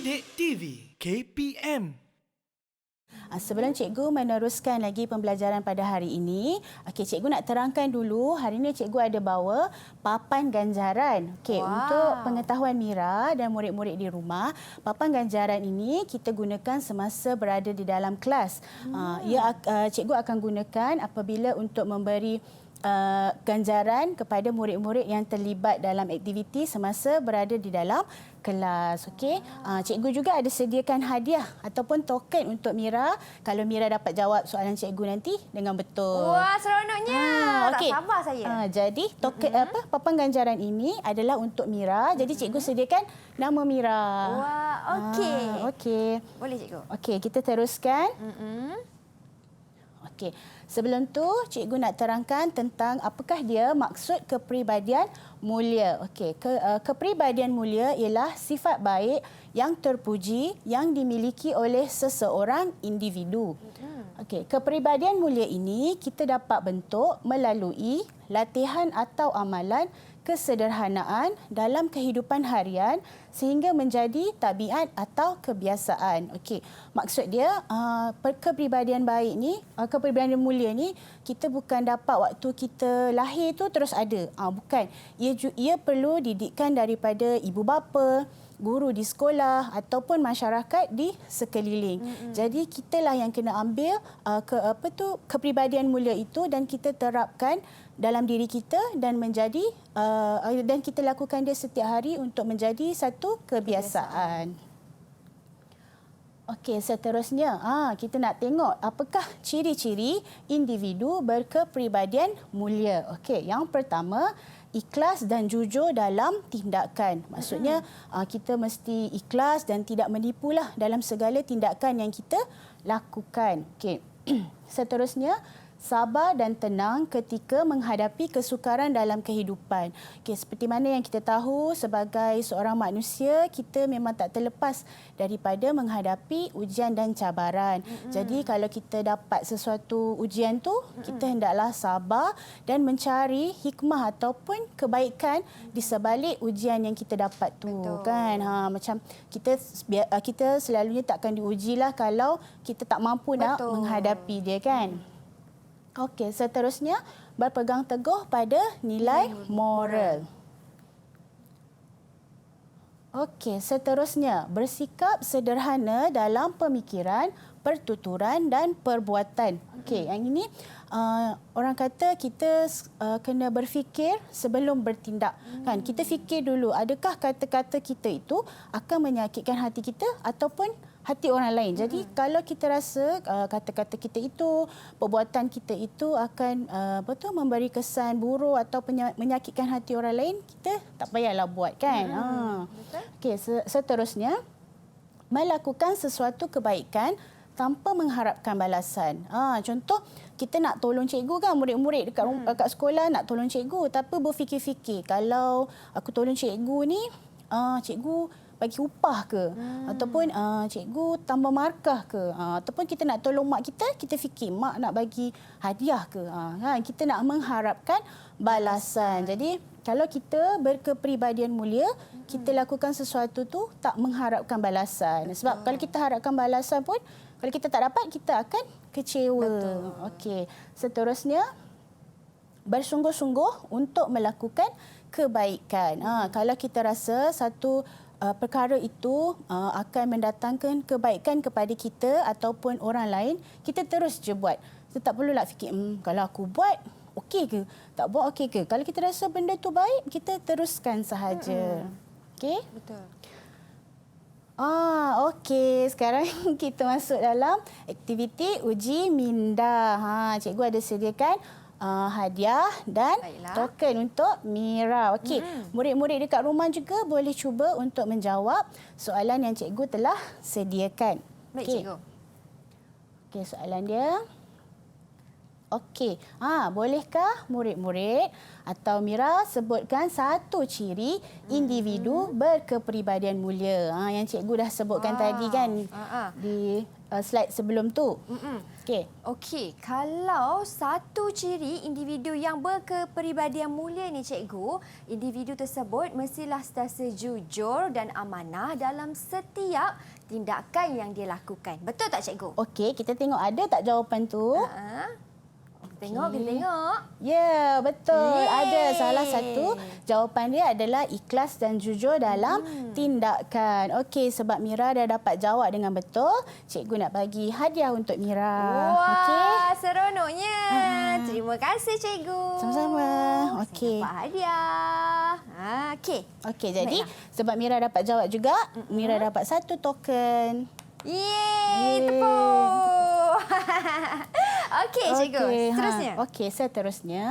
Didik TV KPM. Sebelum cikgu meneruskan lagi pembelajaran pada hari ini, cikgu nak terangkan dulu, hari ini cikgu ada bawa papan ganjaran. Untuk pengetahuan Mira dan murid-murid di rumah, papan ganjaran ini kita gunakan semasa berada di dalam kelas. Cikgu akan gunakan apabila untuk memberi ganjaran kepada murid-murid yang terlibat dalam aktiviti semasa berada di dalam kelas. Cikgu juga ada sediakan hadiah ataupun token untuk Mira kalau Mira dapat jawab soalan cikgu nanti dengan betul. Wah, seronoknya. Tak sabar saya. Jadi token papan ganjaran ini adalah untuk Mira. Jadi cikgu sediakan nama Mira. Wah, okey. Okey. Boleh cikgu. Okey, kita teruskan. Okey. Sebelum tu, cikgu nak terangkan tentang apakah dia maksud kepribadian mulia. Okey, kepribadian mulia ialah sifat baik yang terpuji yang dimiliki oleh seseorang individu. Okey, kepribadian mulia ini kita dapat bentuk melalui latihan atau amalan kesederhanaan dalam kehidupan harian sehingga menjadi tabiat atau kebiasaan. Okey, maksud dia kepribadian baik ni, kepribadian mulia ni kita bukan dapat waktu kita lahir tu terus ada. Bukan. Ia perlu didikan daripada ibu bapa, guru di sekolah ataupun masyarakat di sekeliling. Jadi kitalah yang kena ambil kepribadian mulia itu dan kita terapkan dalam diri kita dan menjadi dan kita lakukan dia setiap hari untuk menjadi satu kebiasaan. Okey, seterusnya kita nak tengok apakah ciri-ciri individu berkepribadian mulia. Okey, yang pertama, ikhlas dan jujur dalam tindakan. Maksudnya kita mesti ikhlas dan tidak menipulah dalam segala tindakan yang kita lakukan. Okey. Seterusnya, sabar dan tenang ketika menghadapi kesukaran dalam kehidupan. Seperti mana yang kita tahu, sebagai seorang manusia, kita memang tak terlepas daripada menghadapi ujian dan cabaran. Jadi kalau kita dapat sesuatu ujian tu, kita hendaklah sabar dan mencari hikmah ataupun kebaikan di sebalik ujian yang kita dapat tu. Kan? Macam kita selalunya takkan diujilah kalau kita tak mampu nak menghadapi dia, kan? Okey, seterusnya berpegang teguh pada nilai moral. Okey, seterusnya bersikap sederhana dalam pemikiran, pertuturan dan perbuatan. Okey, yang ini orang kata kita kena berfikir sebelum bertindak. Kan? Kita fikir dulu, adakah kata-kata kita itu akan menyakitkan hati kita ataupun hati orang lain. Jadi kalau kita rasa kata-kata kita itu, perbuatan kita itu akan memberi kesan buruk atau menyakitkan hati orang lain, kita tak payahlah buat, kan? Okey, seterusnya melakukan sesuatu kebaikan tanpa mengharapkan balasan. Contoh, kita nak tolong cikgu, kan, murid-murid dekat sekolah nak tolong cikgu, tapi berfikir-fikir, kalau aku tolong cikgu ni, cikgu bagi upah ke, ataupun cikgu tambah markah ke, ataupun kita nak tolong mak kita, kita fikir mak nak bagi hadiah ke, kan? Kita nak mengharapkan balasan. Jadi kalau kita berkepribadian mulia, kita lakukan sesuatu tu tak mengharapkan balasan. Sebab kalau kita harapkan balasan pun, kalau kita tak dapat, kita akan kecewa. Okey, seterusnya bersungguh-sungguh untuk melakukan kebaikan. Kalau kita rasa satu perkara itu akan mendatangkan kebaikan kepada kita ataupun orang lain, kita terus je buat. Kita tak perlulah fikir, kalau aku buat, okey ke? Tak buat, okey ke? Kalau kita rasa benda tu baik, kita teruskan sahaja. Okey? Betul. Okey. Sekarang kita masuk dalam aktiviti uji minda. Cikgu ada sediakan hadiah dan token untuk Mira. Okey, murid-murid dekat rumah juga boleh cuba untuk menjawab soalan yang cikgu telah sediakan. Baik, cikgu. Okey, soalan dia. Okey. Bolehkah murid-murid atau Mira sebutkan satu ciri individu berkepribadian mulia? Yang cikgu dah sebutkan tadi kan di slide sebelum tu. Okey. Okey, kalau satu ciri individu yang berkepribadian mulia ni cikgu, individu tersebut mestilah sentiasa jujur dan amanah dalam setiap tindakan yang dia lakukan. Betul tak cikgu? Okey, kita tengok ada tak jawapan tu? Tengok, kita tengok. Ya, betul. Yeay. Ada salah satu jawapan dia adalah ikhlas dan jujur dalam tindakan. Okey, sebab Mira dah dapat jawab dengan betul, cikgu nak bagi hadiah untuk Mira. Wah, Okey. seronoknya. Terima kasih cikgu. Sama-sama. Okey. Dapat hadiah. Okey. Okey, jadi Baiklah. sebab Mira dapat jawab juga, Mira dapat satu token. Yeay, tepuk. Okey, cikgu. Seterusnya. Okey, seterusnya.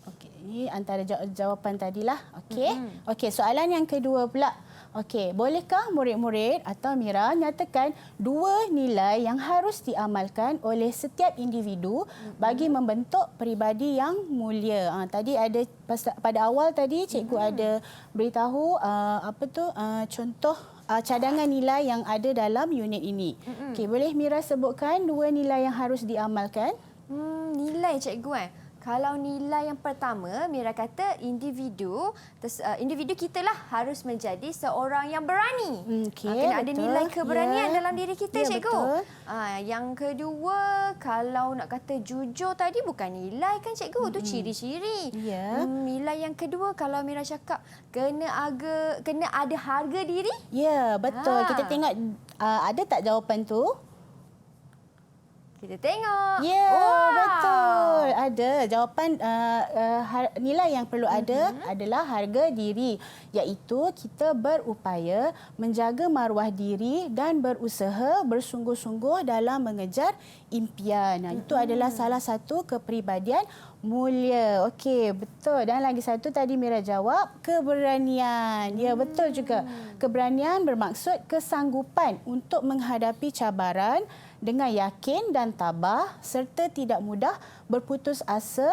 Okey, ini antara jawapan tadilah. Okey. Okey, soalan yang kedua pula. Okey, bolehkah murid-murid atau Mira nyatakan dua nilai yang harus diamalkan oleh setiap individu bagi membentuk peribadi yang mulia? Tadi ada pada awal tadi cikgu ada beritahu contoh cadangan nilai yang ada dalam unit ini. Okey, boleh Mira sebutkan dua nilai yang harus diamalkan? Nilai cikgu Kalau nilai yang pertama, Mira kata individu kita lah harus menjadi seorang yang berani. Okey, Kena ada betul. nilai keberanian Ya. dalam diri kita, Ya, cikgu. betul. Yang kedua, kalau nak kata jujur tadi bukan nilai kan cikgu, itu ciri-ciri. Ya. Nilai yang kedua kalau Mira cakap kena ada harga diri. Ya, betul. Kita tengok ada tak jawapan tu? Kita tengok. Ya, Wow. betul. Ada jawapan nilai yang perlu ada adalah harga diri, iaitu kita berupaya menjaga maruah diri dan berusaha bersungguh-sungguh dalam mengejar impian. Itu adalah salah satu kepribadian mulia. Okey, betul. Dan lagi satu tadi Mira jawab, keberanian. Ya, betul juga. Keberanian bermaksud kesanggupan untuk menghadapi cabaran dengan yakin dan tabah serta tidak mudah berputus asa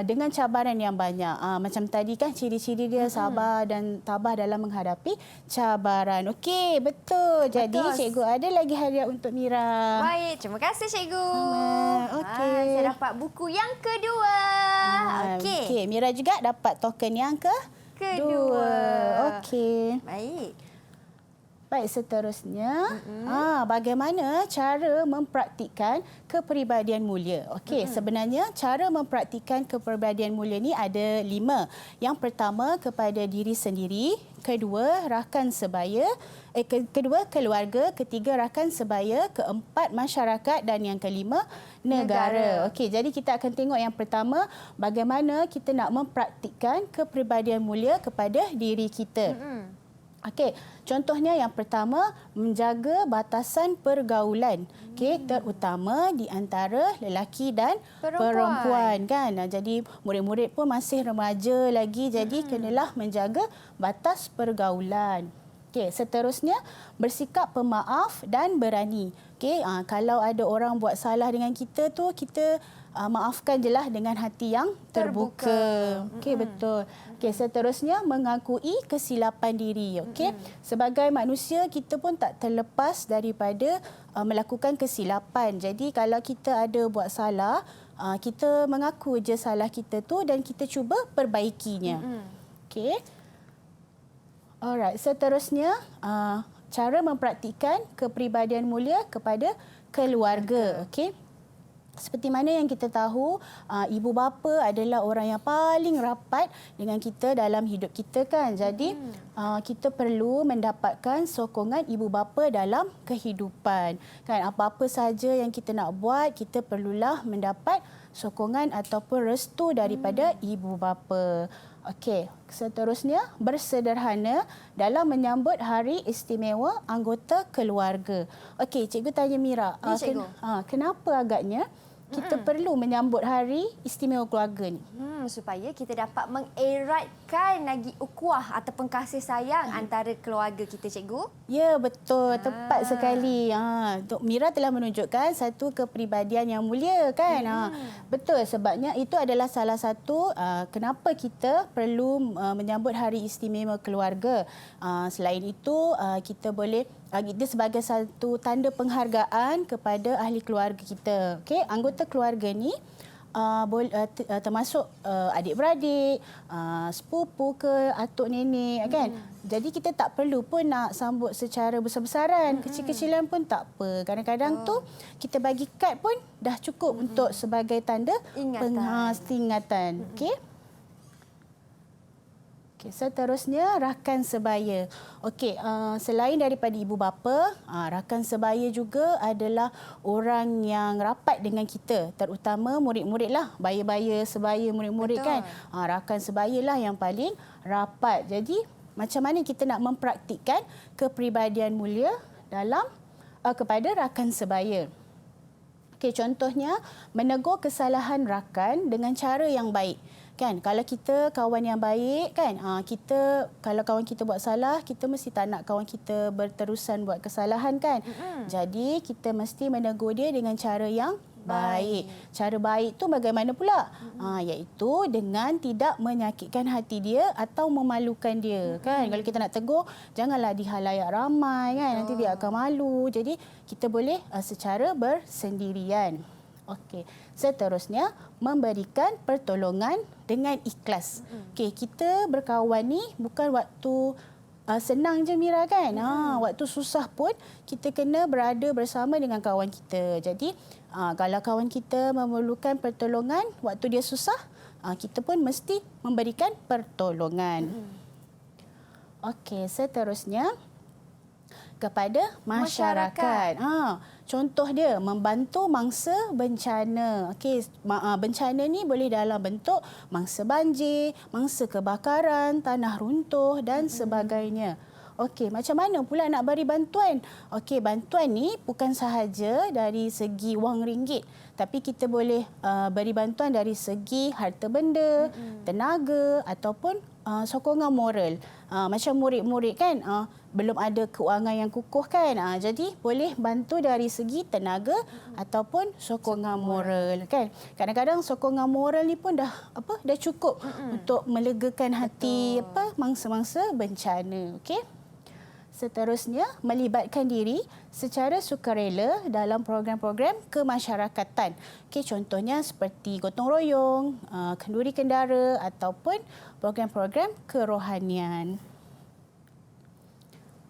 dengan cabaran yang banyak. Macam tadi kan ciri-ciri dia sabar dan tabah dalam menghadapi cabaran. Okey, betul. Jadi cikgu ada lagi hadiah untuk Mira. Baik, terima kasih cikgu. Okey. Saya dapat buku yang kedua. Okey. Okey, Mira juga dapat token yang kedua. Okey. Baik. Baik, seterusnya, bagaimana cara mempraktikkan kepribadian mulia? Okey, sebenarnya cara mempraktikkan kepribadian mulia ni ada 5. Yang pertama, kepada diri sendiri. Kedua, rakan sebaya. Kedua, keluarga. Ketiga, rakan sebaya. Keempat, masyarakat. Dan yang kelima, negara. Okey, jadi kita akan tengok yang pertama, bagaimana kita nak mempraktikkan kepribadian mulia kepada diri kita. Okey, contohnya yang pertama, menjaga batasan pergaulan. Okey, terutama di antara lelaki dan perempuan kan. Jadi murid-murid pun masih remaja lagi, jadi kenalah menjaga batas pergaulan. Okey, seterusnya bersikap pemaaf dan berani. Okey, kalau ada orang buat salah dengan kita tu, kita maafkan jelah dengan hati yang terbuka. Okey, betul. Okey, seterusnya mengakui kesilapan diri. Okey, sebagai manusia kita pun tak terlepas daripada melakukan kesilapan. Jadi kalau kita ada buat salah, kita mengaku je salah kita tu dan kita cuba perbaikinya. Okey. Alright, seterusnya cara mempraktikkan kepribadian mulia kepada keluarga. Okey. Seperti mana yang kita tahu, ibu bapa adalah orang yang paling rapat dengan kita dalam hidup kita kan. Jadi kita perlu mendapatkan sokongan ibu bapa dalam kehidupan. Kan, apa-apa saja yang kita nak buat, kita perlulah mendapat sokongan ataupun restu daripada ibu bapa. Okey, seterusnya bersederhana dalam menyambut hari istimewa anggota keluarga. Okey, cikgu tanya Mira, cikgu. kenapa agaknya kita perlu menyambut hari istimewa keluarga ni? Supaya kita dapat mengeratkan lagi ukhuwah ataupun kasih sayang antara keluarga kita, cikgu. Ya, betul. Tepat sekali. Tok Mira telah menunjukkan satu kepribadian yang mulia, kan? Betul, sebabnya itu adalah salah satu kenapa kita perlu menyambut Hari Istimewa Keluarga. Selain itu, kita boleh dia sebagai satu tanda penghargaan kepada ahli keluarga kita. Okey, anggota keluarga ni termasuk adik-beradik, sepupu ke atuk nenek, kan. Jadi kita tak perlu pun nak sambut secara besar-besaran, kecil-kecilan pun tak apa. Kadang-kadang tu kita bagi kad pun dah cukup untuk sebagai tanda ingatan. Okey. Okey, seterusnya rakan sebaya. Okey, selain daripada ibu bapa, rakan sebaya juga adalah orang yang rapat dengan kita, terutama murid-muridlah, baya-baya sebaya murid-murid, kan. Rakan sebayalah yang paling rapat. Jadi, macam mana kita nak mempraktikkan kepribadian mulia dalam kepada rakan sebaya? Okey, contohnya menegur kesalahan rakan dengan cara yang baik. Kan, kalau kita kawan yang baik, kan, kalau kawan kita buat salah, kita mesti tak nak kawan kita berterusan buat kesalahan, kan. Jadi kita mesti menegur dia dengan cara yang baik. Cara baik tu bagaimana pula? Iaitu dengan tidak menyakitkan hati dia atau memalukan dia, kan. Kalau kita nak tegur, janganlah di halayak ramai, kan. Nanti dia akan malu. Jadi kita boleh secara bersendirian. Okey, seterusnya memberikan pertolongan dengan ikhlas. Okey, kita berkawan ni bukan waktu senang je, Mira, kan. Waktu susah pun kita kena berada bersama dengan kawan kita. Jadi kalau kawan kita memerlukan pertolongan waktu dia susah, kita pun mesti memberikan pertolongan. Okey, seterusnya kepada masyarakat. Contoh dia membantu mangsa bencana. Okey, bencana ni boleh dalam bentuk mangsa banjir, mangsa kebakaran, tanah runtuh dan sebagainya. Okey, macam mana pula nak beri bantuan? Okey, bantuan ni bukan sahaja dari segi wang ringgit, tapi kita boleh beri bantuan dari segi harta benda, tenaga ataupun sokongan moral. Macam murid-murid, kan, belum ada keuangan yang kukuh, kan. Jadi boleh bantu dari segi tenaga ataupun sokongan moral, kan. Kadang-kadang sokongan moral ni pun dah cukup untuk melegakan hati mangsa-mangsa bencana. Okey. Seterusnya, melibatkan diri secara sukarela dalam program-program kemasyarakatan. Okey, contohnya seperti gotong royong, kenduri kendara ataupun program-program kerohanian.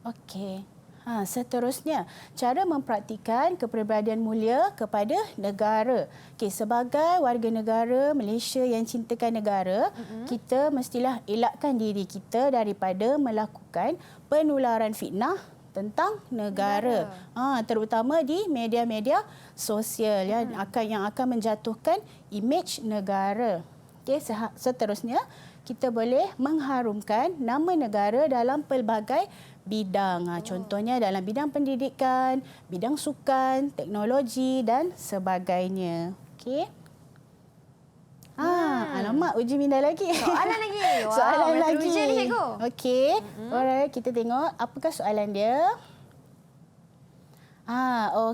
Okey. Seterusnya, cara mempraktikkan kepribadian mulia kepada negara. Okey, sebagai warga negara Malaysia yang cintakan negara, kita mestilah elakkan diri kita daripada melakukan penularan fitnah tentang negara. Terutama di media-media sosial yang akan menjatuhkan imej negara. Okey, seterusnya kita boleh mengharumkan nama negara dalam pelbagai bidang. Contohnya dalam bidang pendidikan, bidang sukan, teknologi dan sebagainya. Okey. Alamak, uji minda lagi. Soalan lagi. Wow, soalan lagi. Teruja ni, cikgu. Okey. Alright, kita tengok apakah soalan dia.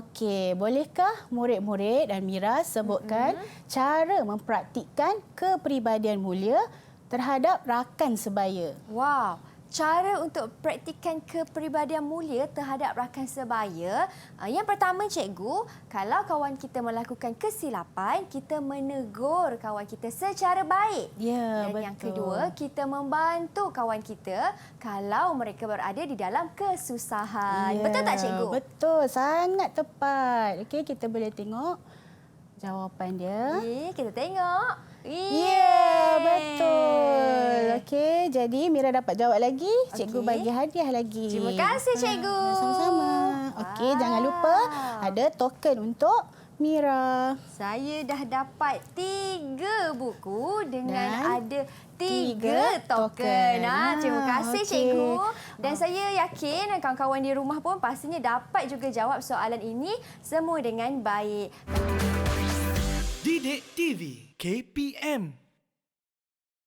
Okey. Bolehkah murid-murid dan Mira sebutkan cara mempraktikkan kepribadian mulia terhadap rakan sebaya? Wow. Cara untuk praktikkan kepribadian mulia terhadap rakan sebaya. Yang pertama, cikgu, kalau kawan kita melakukan kesilapan, kita menegur kawan kita secara baik. Ya, Dan betul. yang kedua, kita membantu kawan kita kalau mereka berada di dalam kesusahan. Ya, Betul tak, cikgu? Betul, sangat tepat. Okey, kita boleh tengok jawapan dia. Kita tengok. Ya, betul. Okey, jadi Mira dapat jawab lagi. Cikgu Okey. bagi hadiah lagi. Terima kasih, cikgu. Sama-sama. Okey, jangan lupa ada token untuk Mira. Saya dah dapat 3 buku dengan Dan ada 3 3 token. Terima kasih, okey. cikgu. Dan saya yakin kawan-kawan di rumah pun pastinya dapat juga jawab soalan ini semua dengan baik. Didik TV KPM